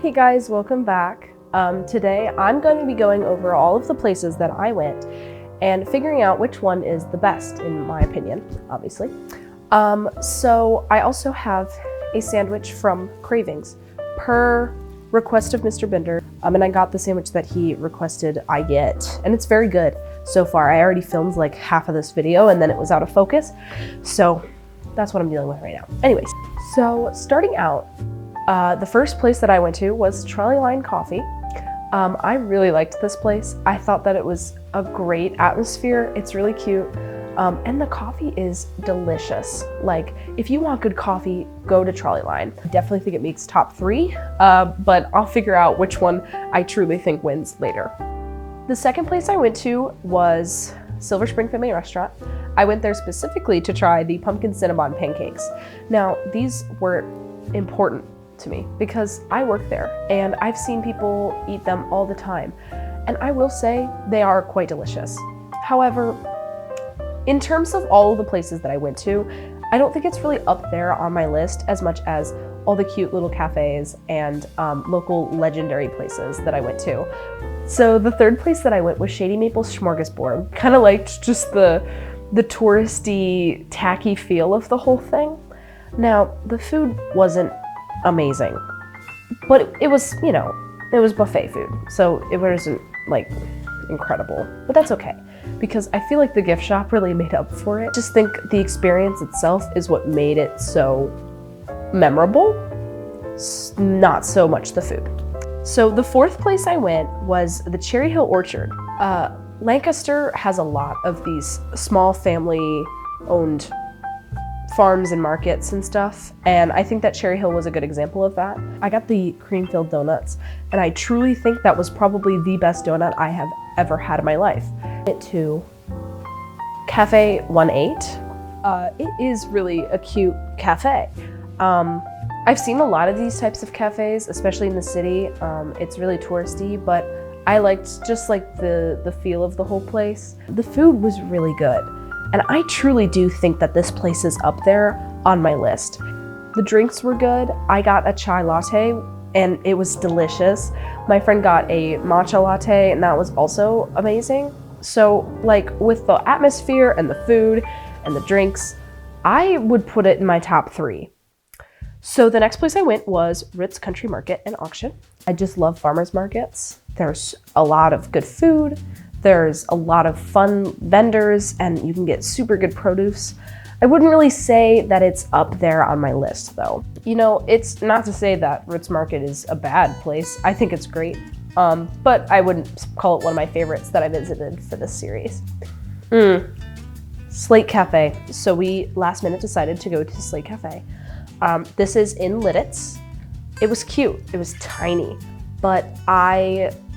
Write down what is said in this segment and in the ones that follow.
Hey guys, welcome back. Today I'm going to be going over all of the places that I went and figuring out which one is the best in my opinion, obviously. So I also have a sandwich from Cravings per request of Mr. Bender, and I got the sandwich that he requested I get, and it's very good so far. I already filmed like half of this video and then it was out of focus, so that's what I'm dealing with right now. Anyways, so starting out, the first place that I went to was Trolley Line Coffee. I really liked this place. I thought that it was a great atmosphere. It's really cute. And the coffee is delicious. Like, if you want good coffee, go to Trolley Line. I definitely think it makes top 3, but I'll figure out which one I truly think wins later. The second place I went to was Silver Spring Family Restaurant. I went there specifically to try the pumpkin cinnamon pancakes. Now, these were important to me because I work there and I've seen people eat them all the time. And I will say they are quite delicious. However, in terms of all of the places that I went to, I don't think it's really up there on my list as much as all the cute little cafes and local legendary places that I went to. So the third place that I went was Shady Maple's Smorgasbord. Kind of liked just the touristy, tacky feel of the whole thing. Now, the food wasn't amazing, but it was, you know, it was buffet food, so it wasn't like incredible, but that's okay because I feel like the gift shop really made up for it. Just think the experience itself is what made it so memorable, not so much the food. So the fourth place I went was the Cherry Hill Orchard. Lancaster has a lot of these small family-owned farms and markets and stuff, and I think that Cherry Hill was a good example of that. I got the cream-filled donuts, and I truly think that was probably the best donut I have ever had in my life. Went to HW218. It is really a cute cafe. I've seen a lot of these types of cafes, especially in the city. It's really touristy, but I liked just like the feel of the whole place. The food was really good. And I truly do think that this place is up there on my list. The drinks were good. I got a chai latte and it was delicious. My friend got a matcha latte and that was also amazing. So like with the atmosphere and the food and the drinks, I would put it in my top 3. So the next place I went was Ritz Country Market and Auction. I just love farmers markets. There's a lot of good food. There's a lot of fun vendors and you can get super good produce. I wouldn't really say that it's up there on my list though. You know, it's not to say that Ritz Market is a bad place. I think it's great, but I wouldn't call it one of my favorites that I visited for this series. Slate Cafe. So we last minute decided to go to Slate Cafe. This is in Lidditz. It was cute, it was tiny, but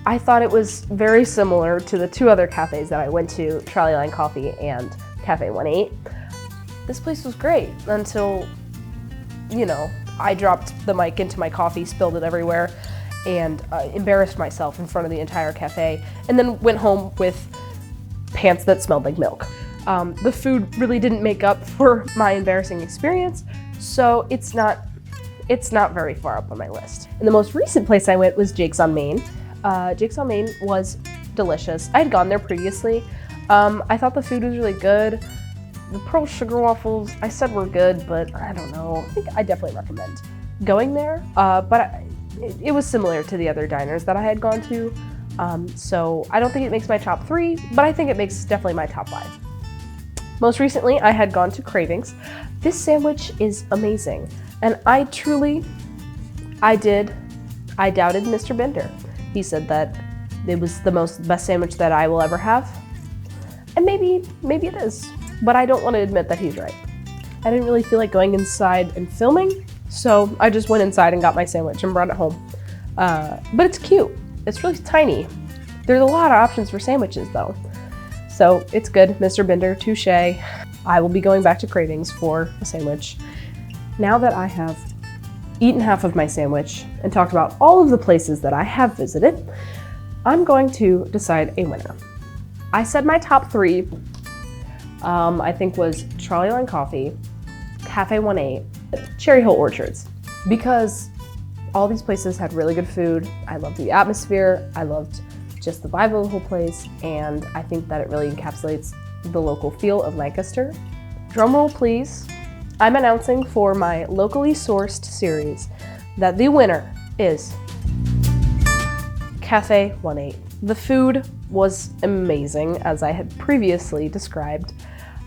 I thought it was very similar to the 2 other cafes that I went to, Trolley Line Coffee and HW218. This place was great until, you know, I dropped the mic into my coffee, spilled it everywhere, and embarrassed myself in front of the entire cafe, and then went home with pants that smelled like milk. The food really didn't make up for my embarrassing experience, so it's not very far up on my list. And the most recent place I went was Jake's on Main. Jake's on Main was delicious. I had gone there previously. I thought the food was really good. The pearl sugar waffles I said were good, but I don't know. I think I definitely recommend going there. But it was similar to the other diners that I had gone to. So I don't think it makes my top 3, but I think it makes definitely my top 5. Most recently, I had gone to Cravings. This sandwich is amazing. And I doubted Mr. Bender. He said that it was the best sandwich that I will ever have. And maybe it is, but I don't want to admit that he's right. I didn't really feel like going inside and filming, so I just went inside and got my sandwich and brought it home. But it's cute. It's really tiny. There's a lot of options for sandwiches though. So it's good, Mr. Bender, touche. I will be going back to Cravings for a sandwich. Now that I have eaten half of my sandwich and talked about all of the places that I have visited, I'm going to decide a winner. I said my top 3, I think was Trolley Line Coffee, HW218, Cherry Hill Orchards, because All these places had really good food. I loved the atmosphere. I loved just the vibe of the whole place, and I think that it really encapsulates the local feel of Lancaster. Drumroll please. I'm announcing for my locally sourced series that the winner is HW218. The food was amazing, as I had previously described.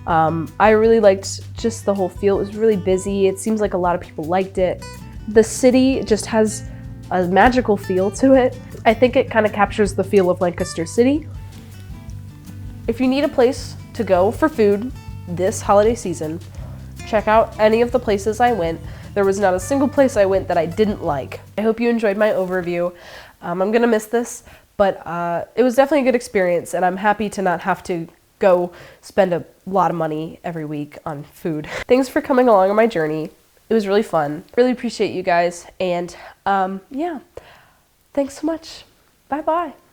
I really liked just the whole feel. It was really busy. It seems like a lot of people liked it. The city just has a magical feel to it. I think it kind of captures the feel of Lancaster City. If you need a place to go for food this holiday season, check out any of the places I went. There was not a single place I went that I didn't like. I hope you enjoyed my overview. I'm gonna miss this, but it was definitely a good experience, and I'm happy to not have to go spend a lot of money every week on food. Thanks for coming along on my journey. It was really fun. Really appreciate you guys, and yeah, thanks so much. Bye-bye.